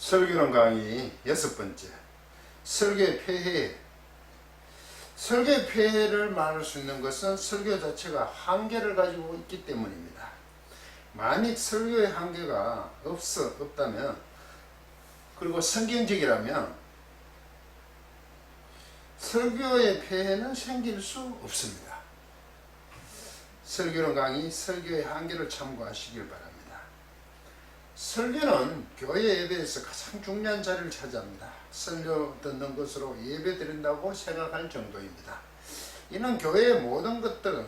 설교론 강의 6번째, 설교의 폐해. 설교의 폐해를 말할 수 있는 것은 설교 자체가 한계를 가지고 있기 때문입니다. 만약 설교의 한계가 없다면, 그리고 성경적이라면 설교의 폐해는 생길 수 없습니다. 설교론 강의 설교의 한계를 참고하시길 바랍니다. 설교는 교회 예배에서 가장 중요한 자리를 차지합니다. 설교 듣는 것으로 예배 드린다고 생각할 정도입니다. 이는 교회의 모든 것들은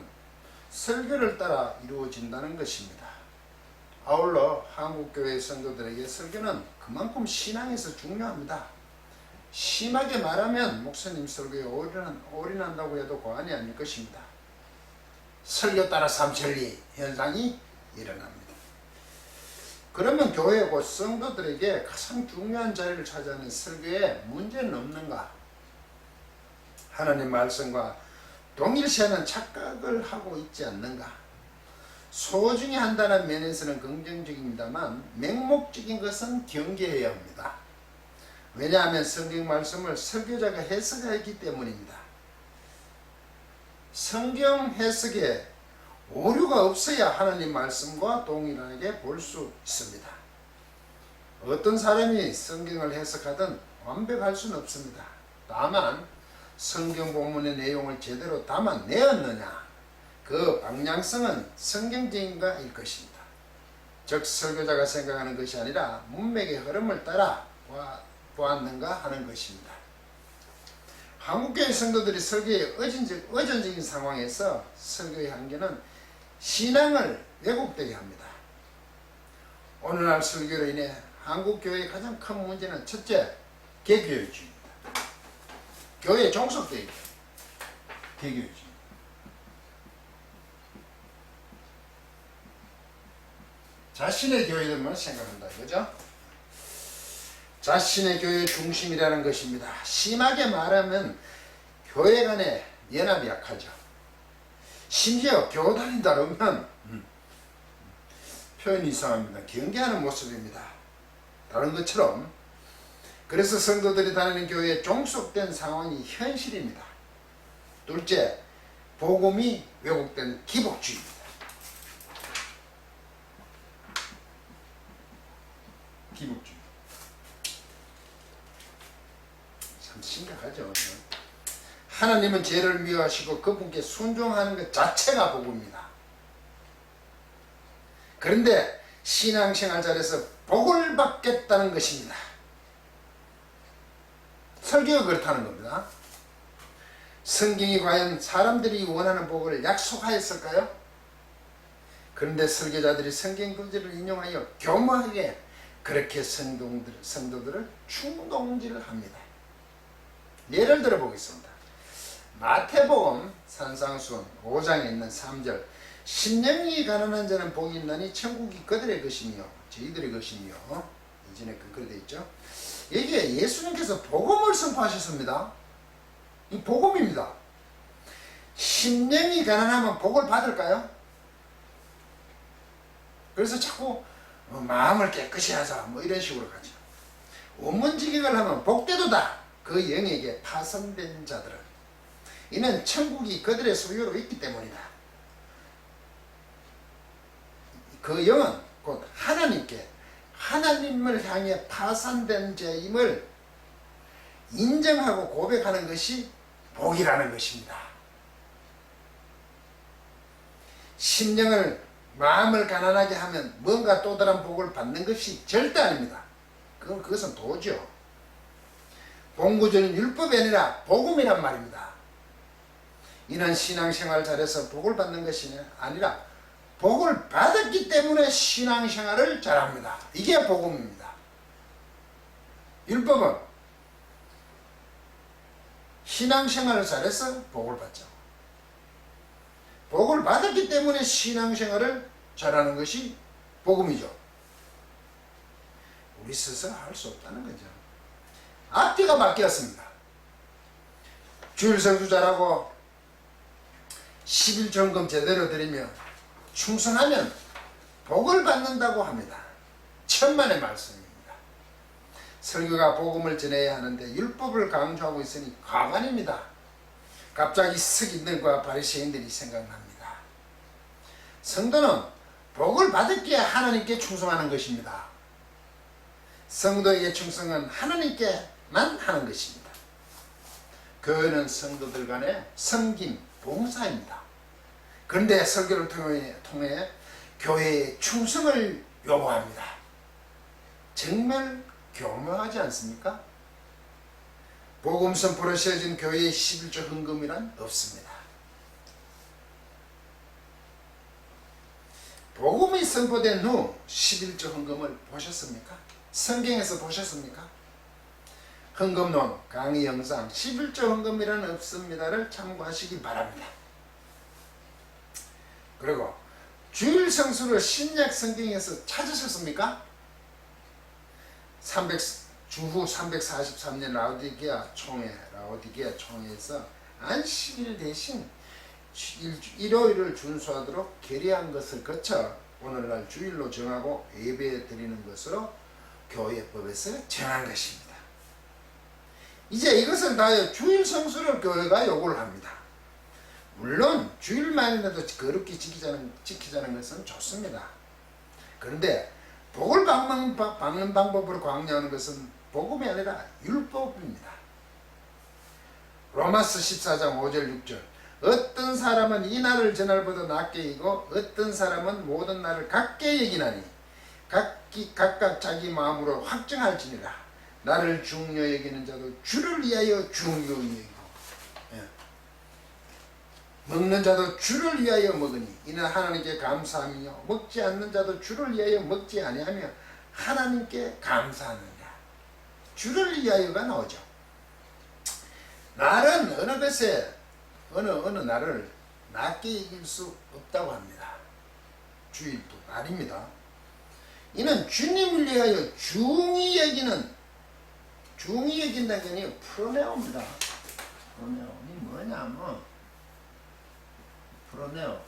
설교를 따라 이루어진다는 것입니다. 아울러 한국교회 성도들에게 설교는 그만큼 신앙에서 중요합니다. 심하게 말하면 목사님 설교에 올인한다고 해도 과언이 아닐 것입니다. 설교 따라 삼천리 현상이 일어납니다. 그러면 교회 곧 성도들에게 가장 중요한 자리를 차지하는 설교에 문제는 없는가? 하나님 말씀과 동일시하는 착각을 하고 있지 않는가? 소중히 한다는 면에서는 긍정적입니다만 맹목적인 것은 경계해야 합니다. 왜냐하면 성경 말씀을 설교자가 해석하기 때문입니다. 성경 해석에 오류가 없어야 하나님 말씀과 동일하게 볼 수 있습니다. 어떤 사람이 성경을 해석하든 완벽할 수는 없습니다. 다만 성경 본문의 내용을 제대로 담아내었느냐, 그 방향성은 성경적인가일 것입니다. 즉 설교자가 생각하는 것이 아니라 문맥의 흐름을 따라 보았는가 하는 것입니다. 한국교회 성도들이 설교의 의존적인 상황에서 설교의 한계는 신앙을 왜곡되게 합니다. 오늘날 설교로 인해 한국교회의 가장 큰 문제는 첫째, 개교회주의입니다. 교회 종속되기, 개교회주의. 자신의 교회들만 생각한다 이거죠. 자신의 교회 중심이라는 것입니다. 심하게 말하면 교회 간의 연합이 약하죠. 심지어 교단이 다르면 표현이 이상합니다. 경계하는 모습입니다. 다른 것처럼. 그래서 성도들이 다니는 교회에 종속된 상황이 현실입니다. 둘째, 복음이 왜곡된 기복주의입니다. 기복주의. 참 심각하죠. 하나님은 죄를 미워하시고 그분께 순종하는 것 자체가 복음입니다. 그런데 신앙생활 자리에서 복을 받겠다는 것입니다. 설교가 그렇다는 겁니다. 성경이 과연 사람들이 원하는 복을 약속하였을까요? 그런데 설교자들이 성경 구절을 인용하여 교묘하게 그렇게 성도들을 충동질을 합니다. 예를 들어 보겠습니다. 마태복음 산상수훈 5장에 있는 3절, 심령이 가난한 자는 복이 있나니 천국이 그들의 것이며 저희들의 것이며, 이전에 그렇게 되어 있죠. 여기에 예수님께서 복음을 선포하셨습니다. 이 복음입니다. 심령이 가난하면 복을 받을까요? 그래서 자꾸 마음을 깨끗이 하자 뭐 이런 식으로 가죠. 원문직역을 하면 복되도다 그 영에게 파선된 자들은, 이는 천국이 그들의 소유로 있기 때문이다. 그 영은 곧 하나님을 향해 파산된 자임을 인정하고 고백하는 것이 복이라는 것입니다. 심령을, 마음을 가난하게 하면 뭔가 또 다른 복을 받는 것이 절대 아닙니다. 그것은 도죠. 본구절은 율법이 아니라 복음이란 말입니다. 이는 신앙생활 잘해서 복을 받는 것이 아니라 복을 받았기 때문에 신앙생활을 잘합니다. 이게 복음입니다. 율법은 신앙생활을 잘해서 복을 받죠. 복을 받았기 때문에 신앙생활을 잘하는 것이 복음이죠. 우리 스스로 할 수 없다는 거죠. 앞뒤가 바뀌었습니다. 주일성수 잘하고 11조헌금 제대로 드리며 충성하면 복을 받는다고 합니다. 천만의 말씀입니다. 설교가 복음을 전해야 하는데 율법을 강조하고 있으니 가관입니다. 갑자기 서기들과 바리새인들이 생각납니다. 성도는 복을 받을게 하나님께 충성하는 것입니다. 성도에게 충성은 하나님께만 하는 것입니다. 교회는 성도들 간의 섬김, 봉사입니다. 그런데 설교를 통해 교회의 충성을 요구합니다. 정말 교묘하지 않습니까? 복음 선포로 세워진 교회의 11조 헌금이란 없습니다. 복음이 선포된 후 11조 헌금을 보셨습니까? 성경에서 보셨습니까? 헌금론 강의 영상 11조 헌금이란 없습니다를 참고하시기 바랍니다. 그리고 주일 성수를 신약 성경에서 찾으셨습니까? 주후 343년 라오디게아 총회에서 안식일 대신 일요일을 준수하도록 결의한 것을 거쳐 오늘날 주일로 정하고 예배 드리는 것으로 교회법에서 정한 것입니다. 이제 이것을 다하여 주일 성수를 교회가 요구를 합니다. 물론 주일만이라도 거룩히 지키자는 것은 좋습니다. 그런데 복을 받는 방법으로 강요하는 것은 복음이 아니라 율법입니다. 로마서 14장 5절 6절 어떤 사람은 이 날을 저날보다 낮게 여기고 어떤 사람은 모든 날을 같게 여기나니 각각 자기 마음으로 확정할지니라. 나를 중요 여기는 자도 주를 위하여 중요 여기고 먹는 자도 주를 위하여 먹으니 이는 하나님께 감사하며 먹지 않는 자도 주를 위하여 먹지 아니하며 하나님께 감사하느니라. 주를 위하여가 나오죠. 날은 어느 것에 어느 날을 낮게 이길 수 없다고 합니다. 주일도 날입니다. 이는 주님을 위하여 중히 여긴다는 게 아니라 프로네오입니다. 프로네오이 뭐냐면 프로네오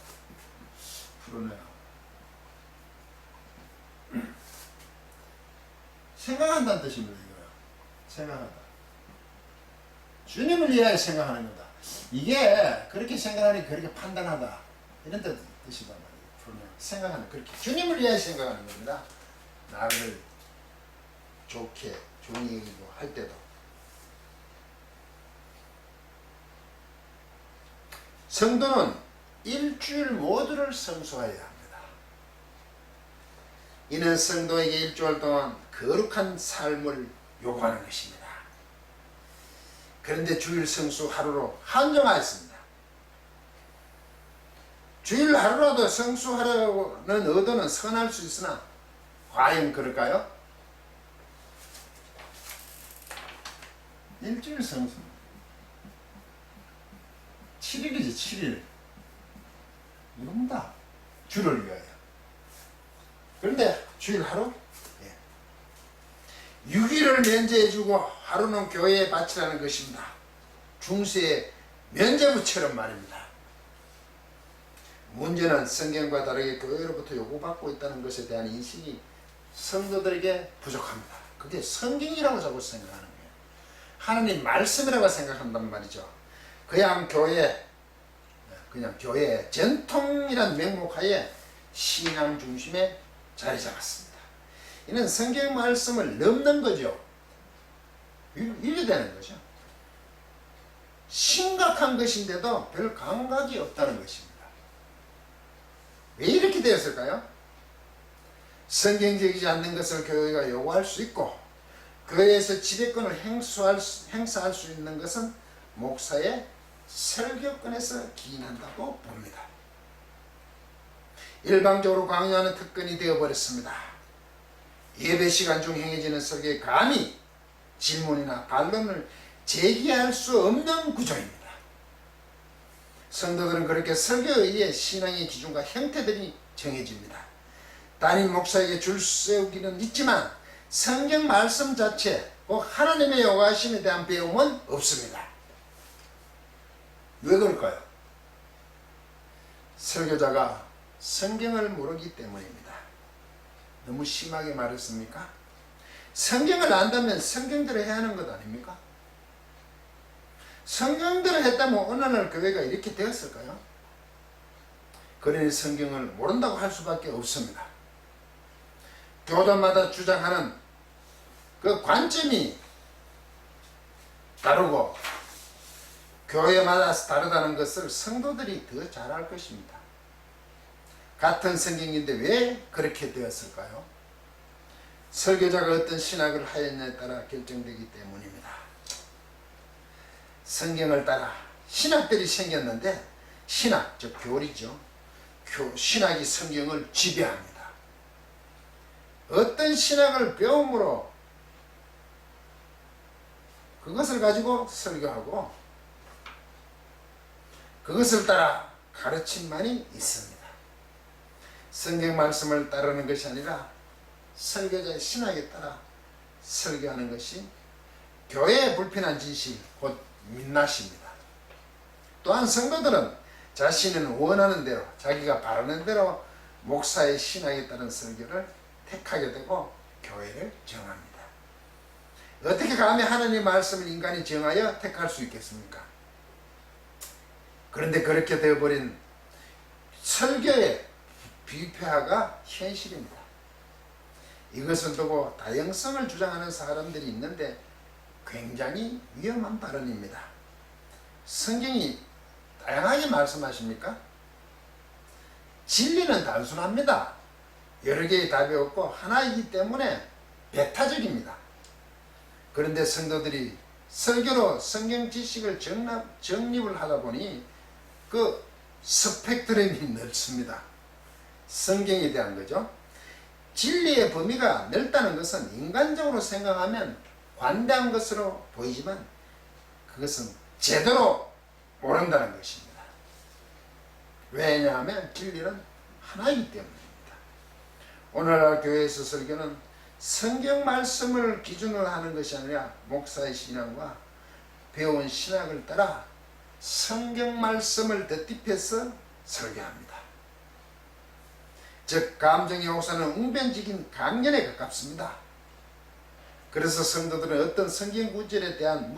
생각한다는 뜻입니다. 이거요. 생각한다. 주님을 위하여 생각하는 거다. 이게 그렇게 생각하니 그렇게 판단하다 이런 뜻이단 말이에요. 생각하는 그렇게 주님을 위하여 생각하는 겁니다. 나를 좋게 종이 여기고 할 때도 성도는 일주일 모두를 성수해야 합니다. 이는 성도에게 일주일 동안 거룩한 삶을 요구하는 것입니다. 그런데 주일 성수 하루로 한정하였습니다. 주일 하루라도 성수하려는 의도는 선할 수 있으나 과연 그럴까요? 일주일 성수 7일이지 7일 이겁니다. 주를 위하여. 그런데 주일 하루 6일을 면제해주고 하루는 교회에 바치라는 것입니다. 중세의 면제부처럼 말입니다. 문제는 성경과 다르게 교회로부터 요구받고 있다는 것에 대한 인식이 성도들에게 부족합니다. 그게 성경이라고 자꾸 생각하는 거예요. 하나님 말씀이라고 생각한단 말이죠. 그냥 교회 전통이란 명목하에 신앙 중심에 자리 잡았습니다. 이는 성경 말씀을 넘는 거죠. 윤리되는 거죠. 심각한 것인데도 별 감각이 없다는 것입니다. 왜 이렇게 되었을까요? 성경적이지 않는 것을 교회가 요구할 수 있고 교회에서 지배권을 행사할 수 있는 것은 목사의 설교권에서 기인한다고 봅니다. 일방적으로 강요하는 특권이 되어버렸습니다. 예배 시간 중 행해지는 설교에 감히 질문이나 반론을 제기할 수 없는 구조입니다. 성도들은 그렇게 설교에 의해 신앙의 기준과 형태들이 정해집니다. 담임 목사에게 줄 세우기는 있지만 성경 말씀 자체, 꼭 하나님의 요구하심에 대한 배움은 없습니다. 왜 그럴까요? 설교자가 성경을 모르기 때문입니다. 너무 심하게 말했습니까? 성경을 안다면 성경대로 해야 하는 것 아닙니까? 성경대로 했다면 어느 날 교회가 이렇게 되었을까요? 그러니 성경을 모른다고 할 수밖에 없습니다. 교단마다 주장하는 그 관점이 다르고 교회마다 다르다는 것을 성도들이 더 잘 알 것입니다. 같은 성경인데 왜 그렇게 되었을까요? 설교자가 어떤 신학을 하였냐에 따라 결정되기 때문입니다. 성경을 따라 신학들이 생겼는데 신학, 즉 교리죠. 신학이 성경을 지배합니다. 어떤 신학을 배움으로 그것을 가지고 설교하고 그것을 따라 가르침만이 있습니다. 성경 말씀을 따르는 것이 아니라 설교자의 신학에 따라 설교하는 것이 교회의 불편한 진실 곧 민낯입니다. 또한 성도들은 자신은 원하는 대로 자기가 바라는 대로 목사의 신학에 따른 설교를 택하게 되고 교회를 정합니다. 어떻게 감히 하나님의 말씀을 인간이 정하여 택할 수 있겠습니까? 그런데 그렇게 되어버린 설교의 비폐화가 현실입니다. 이것을 두고 다양성을 주장하는 사람들이 있는데 굉장히 위험한 발언입니다. 성경이 다양하게 말씀하십니까? 진리는 단순합니다. 여러 개의 답이 없고 하나이기 때문에 배타적입니다. 그런데 성도들이 설교로 성경 지식을 정립을 하다 보니 그 스펙트럼이 넓습니다. 성경에 대한 거죠. 진리의 범위가 넓다는 것은 인간적으로 생각하면 관대한 것으로 보이지만 그것은 제대로 모른다는 것입니다. 왜냐하면 진리는 하나이기 때문입니다. 오늘날 교회에서 설교는 성경 말씀을 기준으로 하는 것이 아니라 목사의 신앙과 배운 신학을 따라 성경 말씀을 덧입혀서 설교합니다. 즉 감정의 혹사는 웅변직인 강연에 가깝습니다. 그래서 성도들은 어떤 성경 구절에 대한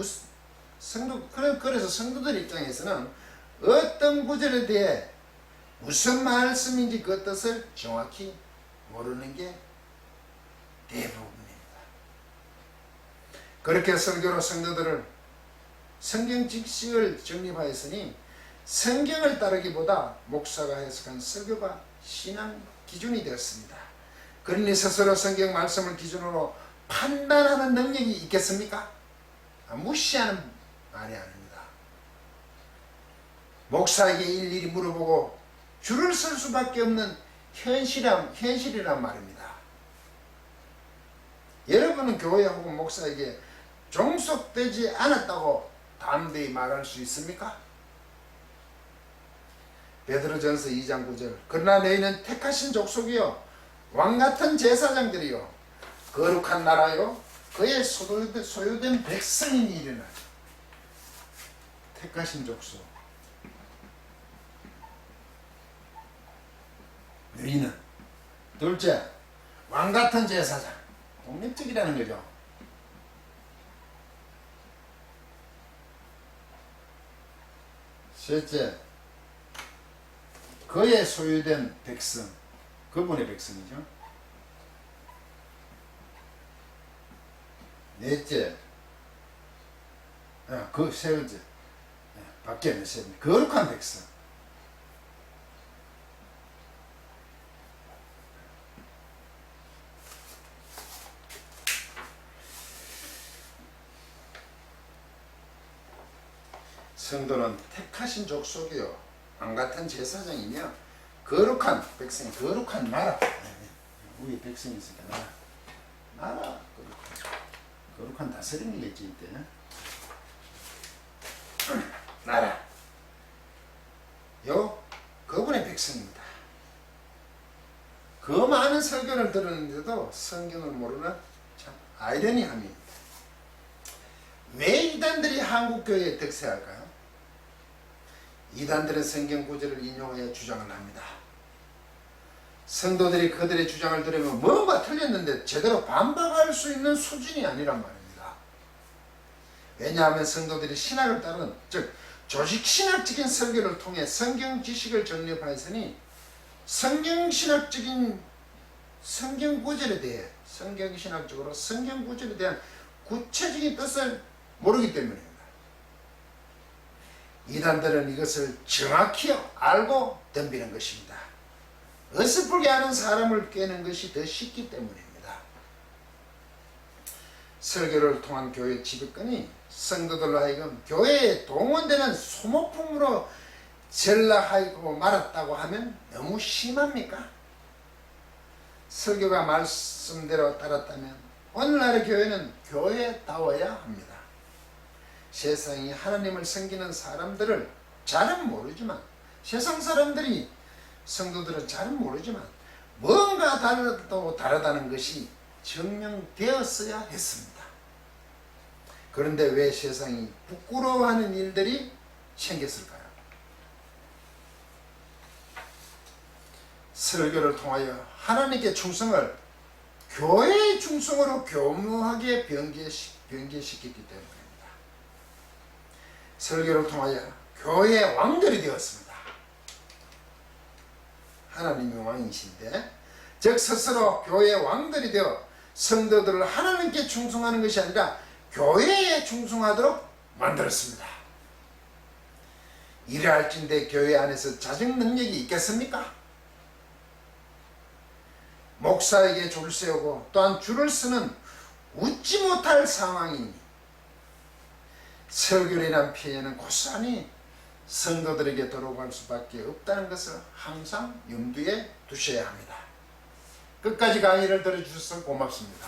그래서 성도들 입장에서는 어떤 구절에 대해 무슨 말씀인지 그 뜻을 정확히 모르는 게 대부분입니다. 그렇게 설교로 성도들을 성경 지식을 정립하였으니 성경을 따르기보다 목사가 해석한 설교가 신앙 기준이 되었습니다. 그러니 스스로 성경 말씀을 기준으로 판단하는 능력이 있겠습니까? 무시하는 말이 아닙니다. 목사에게 일일이 물어보고 줄을 쓸 수밖에 없는 현실이란 말입니다. 여러분은 교회 혹은 목사에게 종속되지 않았다고 담대히 말할 수 있습니까? 베드로전서 2장 9절 그러나 너희는 택하신 족속이요 왕같은 제사장들이요 거룩한 나라요 그의 소유된 백성이니이르나. 택하신 족속, 너희는 둘째 왕같은 제사장, 독립적이라는 거죠. 셋째 그의 소유된 백성, 그분의 백성이죠. 넷째, 세 번째, 밖에는 세 번째, 거룩한 백성. 성도는 택하신 족속이요 왕같은 제사장이며 거룩한 백성, 거룩한 나라. 우리 백성이 있으니까 나라 거룩한 다스림이겠지 이때. 나라 요 그분의 백성입니다. 그 많은 설교를 들었는데도 성경을 모르는 참 아이러니함입니다. 왜 이단들이 한국교회에 득세할까요? 이단들은 성경 구절을 인용하여 주장을 합니다. 성도들이 그들의 주장을 들으면 뭔가 틀렸는데 제대로 반박할 수 있는 수준이 아니란 말입니다. 왜냐하면 성도들이 신학을 따른, 즉 조직신학적인 설교를 통해 성경 지식을 정립하였으니 성경신학적인 성경구절에 대해, 성경신학적으로 성경구절에 대한 구체적인 뜻을 모르기 때문입니다. 이단들은 이것을 정확히 알고 덤비는 것입니다. 어설프게 하는 사람을 꿰는 것이 더 쉽기 때문입니다. 설교를 통한 교회 지배권이 성도들로 하여금 교회에 동원되는 소모품으로 전락하고 말았다고 하면 너무 심합니까? 설교가 말씀대로 따랐다면 오늘날의 교회는 교회다워야 합니다. 세상이 하나님을 섬기는 사람들을 잘은 모르지만, 세상 사람들이 성도들은 잘은 모르지만 뭔가 다르다는 것이 증명되었어야 했습니다. 그런데 왜 세상이 부끄러워하는 일들이 생겼을까요? 설교를 통하여 하나님께 충성을 교회의 충성으로 교묘하게 변개시켰기 때문입니다. 설교를 통하여 교회의 왕들이 되었습니다. 하나님이 왕이신데, 즉 스스로 교회의 왕들이 되어 성도들을 하나님께 충성하는 것이 아니라 교회에 충성하도록 만들었습니다. 이래 할진대 교회 안에서 자정 능력이 있겠습니까? 목사에게 줄을 세우고 또한 줄을 서는 웃지 못할 상황이니 설교를 인한 피해는 고스란히 성도들에게 돌아갈 수밖에 없다는 것을 항상 염두에 두셔야 합니다. 끝까지 강의를 들어주셔서 고맙습니다.